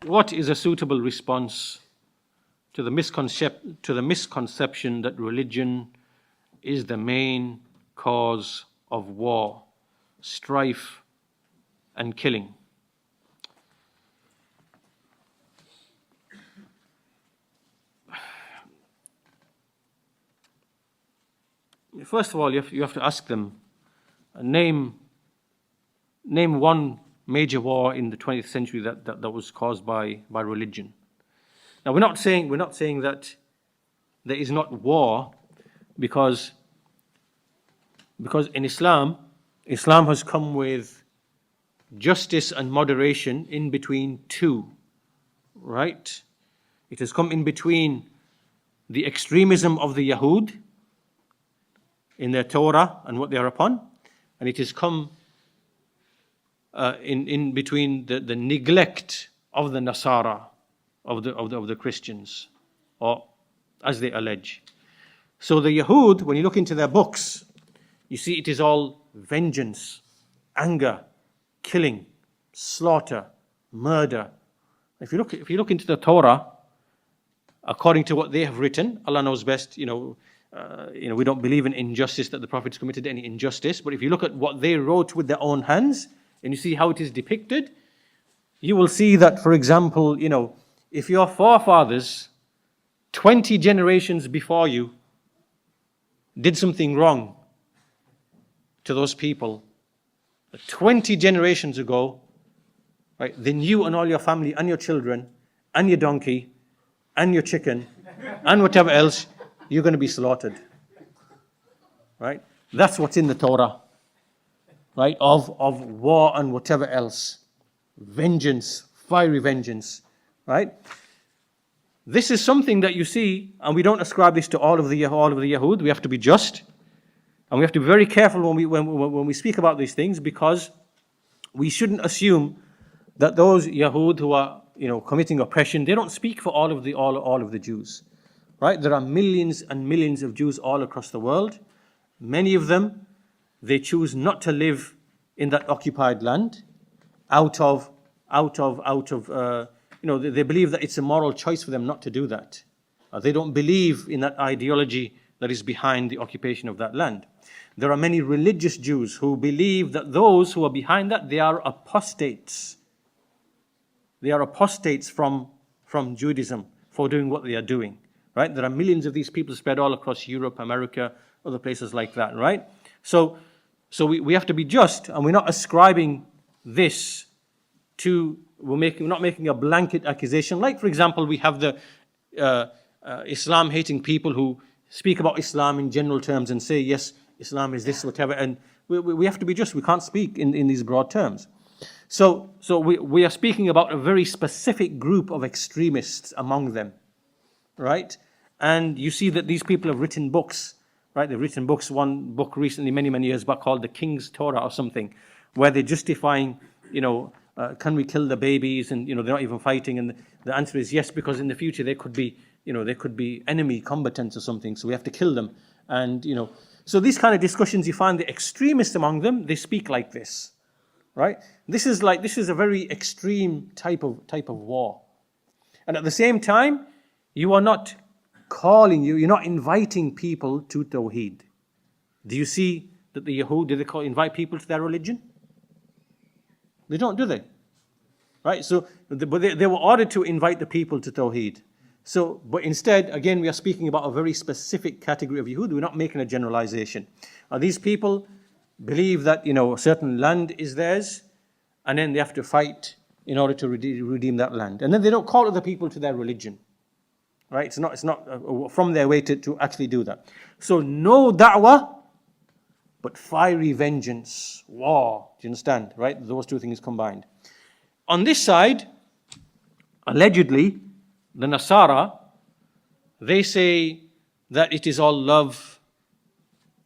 what is a suitable response to the misconception that religion is the main cause of war, strife, and killing? First of all, you have to ask them, name one major war in the 20th century that was caused by religion. Now, we're not saying that there is not war, because in Islam has come with justice and moderation in between two, right? It has come in between the extremism of the Yahud in their Torah and what they are upon, and it has come in between the neglect of the Nasara, of the Christians, or as they allege. So the Yahud, when you look into their books, you see it is all vengeance, anger, killing, slaughter, murder. If you look into the Torah, according to what they have written, Allah knows best. We don't believe in injustice, that the Prophet's committed any injustice. But if you look at what they wrote with their own hands, and you see how it is depicted, you will see that, for example, if your forefathers 20 generations before you did something wrong to those people, 20 generations ago, right, then you and all your family and your children and your donkey and your chicken and whatever else, you're going to be slaughtered. Right? That's what's in the Torah. Right? Of war and whatever else. Vengeance, fiery vengeance. Right? This is something that you see, and we don't ascribe this to all of the Yahud. We have to be just, and we have to be very careful when we speak about these things, because we shouldn't assume that those Yahud who are committing oppression, they don't speak for all of the Jews. Right? There are millions and millions of Jews all across the world. Many of them, they choose not to live in that occupied land they believe that it's a moral choice for them not to do that. They don't believe in that ideology that is behind the occupation of that land. There are many religious Jews who believe that those who are behind that, they are apostates. They are apostates from Judaism for doing what they are doing. Right? There are millions of these people spread all across Europe, America, other places like that, right? So we have to be just, and we're not ascribing this to, we're not making a blanket accusation. Like, for example, we have the Islam-hating people who speak about Islam in general terms and say, yes, Islam is this, whatever, and we have to be just. We can't speak in these broad terms. So we are speaking about a very specific group of extremists among them, right? And you see that these people have written books, right? They've written books, one book recently, many years back, called The King's Torah or something, where they're justifying, can we kill the babies? And, they're not even fighting. And the answer is yes, because in the future they could be enemy combatants or something, so we have to kill them. And, so these kind of discussions, you find the extremists among them, they speak like this, right? This is a very extreme type of war. And at the same time, you're not inviting people to Tawheed. Do you see that the Yahud, do they invite people to their religion? They don't, do they? Right? So, but they were ordered to invite the people to Tawheed. So, but instead, again, we are speaking about a very specific category of Yahud. We're not making a generalization. These people believe that, a certain land is theirs, and then they have to fight in order to redeem that land. And then they don't call other people to their religion. Right? It's not from their way to actually do that. So no da'wah, but fiery vengeance, war. Do you understand? Right? Those two things combined. On this side, allegedly, the Nasara, they say that it is all love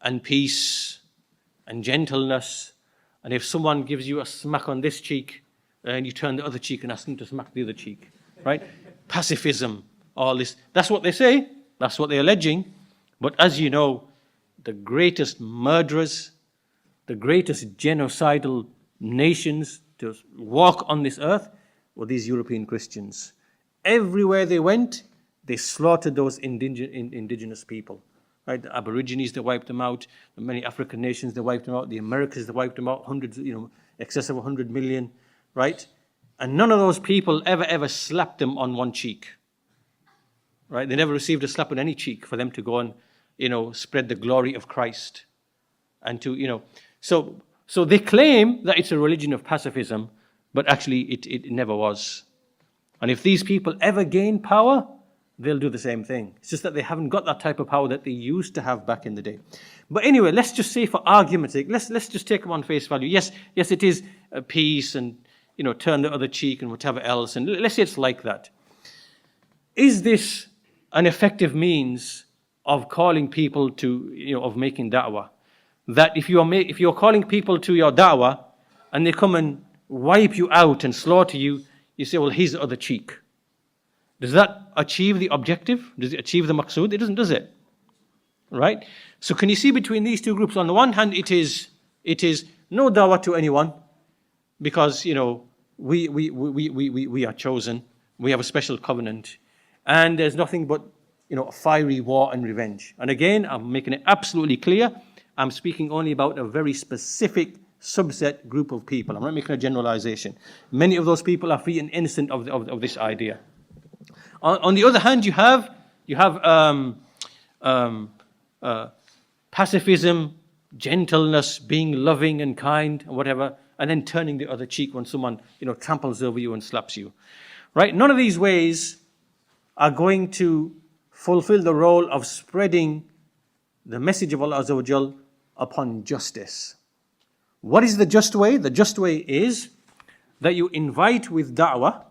and peace and gentleness. And if someone gives you a smack on this cheek, and you turn the other cheek and ask them to smack the other cheek. Right? Pacifism. All this, that's what they say, that's what they're alleging. But as you know, the greatest murderers, the greatest genocidal nations to walk on this earth, were these European Christians. Everywhere they went, they slaughtered those indigenous people. Right? The Aborigines, they wiped them out. The many African nations, they wiped them out. The Americas, they wiped them out. Hundreds, excess of 100 million. Right? And none of those people ever slapped them on one cheek. Right? They never received a slap on any cheek for them to go and, spread the glory of Christ. And to, so they claim that it's a religion of pacifism, but actually it never was. And if these people ever gain power, they'll do the same thing. It's just that they haven't got that type of power that they used to have back in the day. But anyway, let's just say for argument's sake, let's just take them on face value. Yes, it is peace and, turn the other cheek and whatever else. And let's say it's like that. Is this an effective means of calling people to, of making da'wah? That if you're calling people to your da'wah and they come and wipe you out and slaughter you, you say, well, here's the other cheek. Does that achieve the objective? Does it achieve the maqsood? It doesn't, does it? Right? So can you see between these two groups? On the one hand, it is no da'wah to anyone because, we are chosen. We have a special covenant. And there's nothing but, a fiery war and revenge. And again, I'm making it absolutely clear. I'm speaking only about a very specific subset group of people. I'm not making a generalization. Many of those people are free and innocent of this idea. On the other hand, you have pacifism, gentleness, being loving and kind, and whatever, and then turning the other cheek when someone tramples over you and slaps you. Right? None of these ways are going to fulfill the role of spreading the message of Allah Azza wa Jal upon justice. What is the just way? The just way is that you invite with da'wah,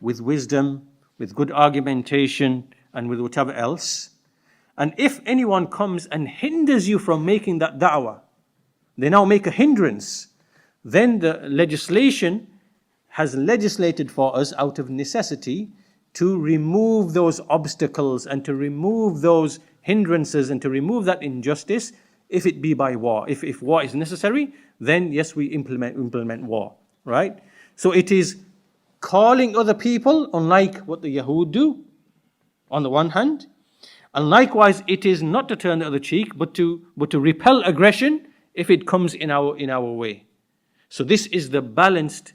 with wisdom, with good argumentation, and with whatever else. And if anyone comes and hinders you from making that da'wah, they now make a hindrance, then the legislation has legislated for us out of necessity to remove those obstacles and to remove those hindrances and to remove that injustice, if it be by war. If war is necessary, then yes, we implement war, right? So it is calling other people, unlike what the Yahud do, on the one hand, and likewise it is not to turn the other cheek, but to repel aggression if it comes in our way. So this is the balanced,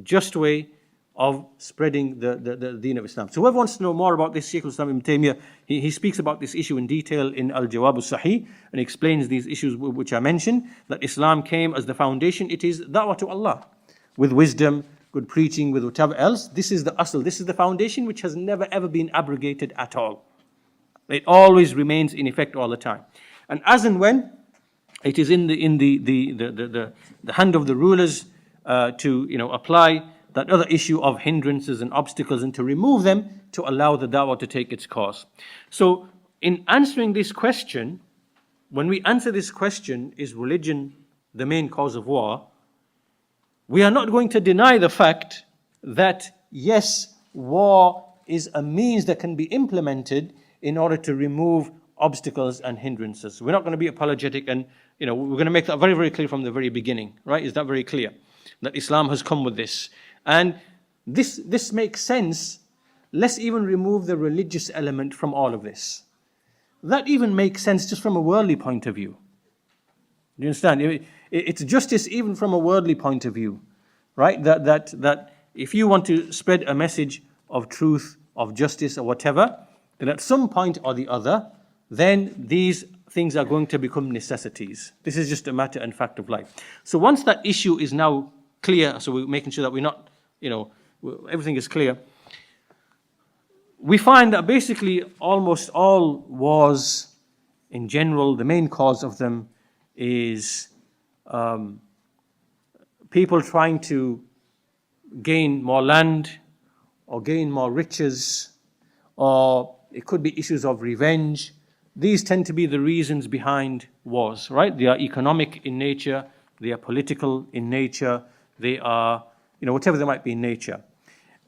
just way of spreading the deen of Islam. So whoever wants to know more about this, Shaykh al-Islam Ibn Taymiyyah, he speaks about this issue in detail in Al-Jawab al-Sahih, and explains these issues which I mentioned, that Islam came as the foundation. It is da'wah to Allah, with wisdom, good preaching, with whatever else. This is the asl, this is the foundation which has never ever been abrogated at all. It always remains in effect all the time. And as and when it is in the hand of the rulers to apply that other issue of hindrances and obstacles and to remove them, to allow the da'wah to take its course. So in answering this question, when we answer this question, is religion the main cause of war? We are not going to deny the fact that yes, war is a means that can be implemented in order to remove obstacles and hindrances. We're not going to be apologetic, and we're going to make that very, very clear from the very beginning, right? Is that very clear? That Islam has come with this. And this makes sense. Let's even remove the religious element from all of this. That even makes sense just from a worldly point of view. Do you understand? It's justice even from a worldly point of view, right? That if you want to spread a message of truth, of justice, or whatever, then at some point or the other, then these things are going to become necessities. This is just a matter and fact of life. So once that issue is now clear, so we're making sure that we're not, everything is clear, we find that basically almost all wars in general, the main cause of them is people trying to gain more land or gain more riches, or it could be issues of revenge. These tend to be the reasons behind wars, right? They are economic in nature, they are political in nature, they are, whatever they might be in nature.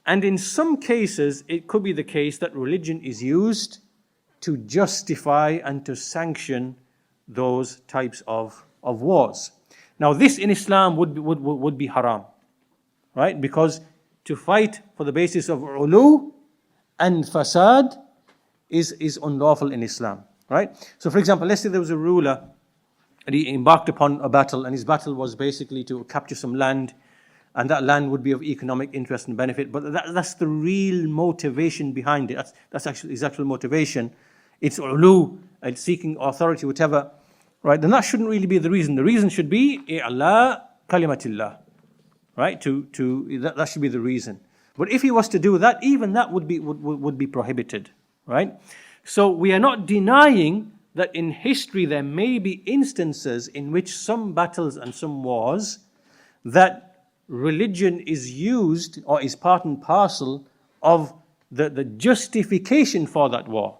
And in some cases, it could be the case that religion is used to justify and to sanction those types of wars. Now, this in Islam would be haram, right? Because to fight for the basis of ulu and fasad is unlawful in Islam, right? So for example, let's say there was a ruler and he embarked upon a battle, and his battle was basically to capture some land, and that land would be of economic interest and benefit, but that's the real motivation behind it. That's actually his actual motivation. It's ulu, and seeking authority, whatever, right? Then that shouldn't really be the reason. The reason should be i'la kalimatillah, right? That should be the reason. But if he was to do that, even that would be prohibited, right? So we are not denying that in history there may be instances in which some battles and some wars that religion is used or is part and parcel of the justification for that war.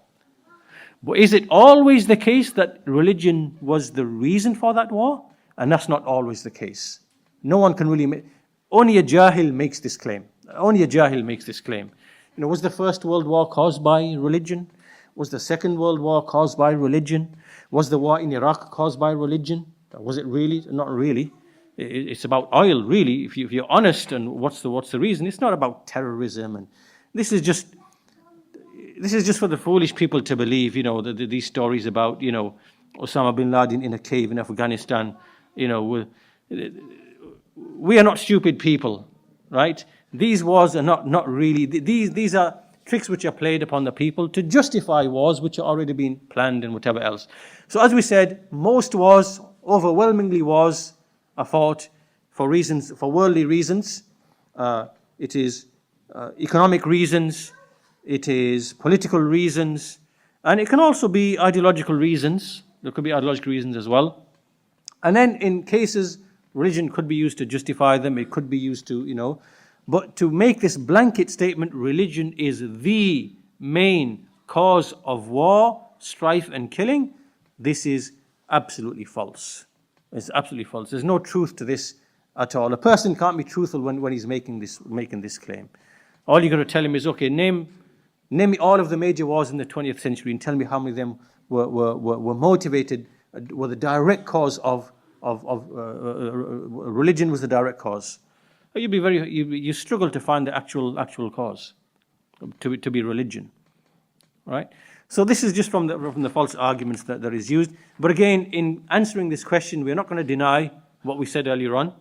But is it always the case that religion was the reason for that war? And that's not always the case. No one can really only a jahil makes this claim. Only a jahil makes this claim. You know, was the First World War caused by religion? Was the Second World War caused by religion? Was the war in Iraq caused by religion? Was it really? Not really. It's about oil, really. If you're honest, and what's the reason? It's not about terrorism, and this is just for the foolish people to believe. You know, these stories about, you know, Osama bin Laden in a cave in Afghanistan. You know, we are not stupid people, right? These wars are not really. These are tricks which are played upon the people to justify wars which are already being planned and whatever else. So as we said, most wars, overwhelmingly wars, are fought for worldly reasons. It is economic reasons, it is political reasons, and it can also be ideological reasons. There could be ideological reasons as well. And then in cases, religion could be used to justify them, it could be used to, you know, but to make this blanket statement, religion is the main cause of war, strife and killing, this is absolutely false. It's absolutely false. There's no truth to this at all. A person can't be truthful when he's making this claim. All you got to tell him is, okay, name me all of the major wars in the 20th century and tell me how many of them were motivated, were the direct cause of religion was the direct cause. You struggle to find the actual cause to be religion, right? So this is just from the false arguments that is used. But again, in answering this question, we're not going to deny what we said earlier on.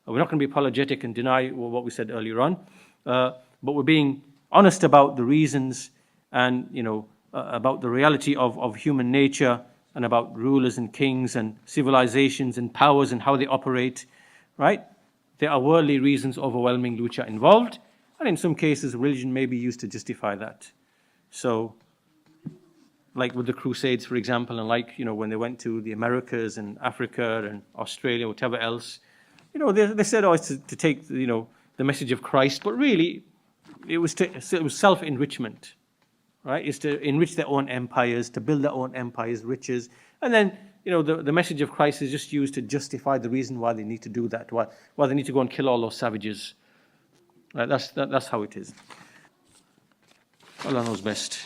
We're not going to be apologetic and deny what we said earlier on. But we're being honest about the reasons and, you know, about the reality of human nature and about rulers and kings and civilizations and powers and how they operate, right? There are worldly reasons overwhelmingly which are involved, and in some cases religion may be used to justify that. So, like with the Crusades, for example, and like, you know, when they went to the Americas and Africa and Australia, whatever else, you know, they said, oh, it's to take, you know, the message of Christ, but really it was self-enrichment, right? It's to enrich their own empires, to build their own empires, riches, and then, you know, the message of Christ is just used to justify the reason why they need to do that, why they need to go and kill all those savages. Right? That's how it is. Allah knows best.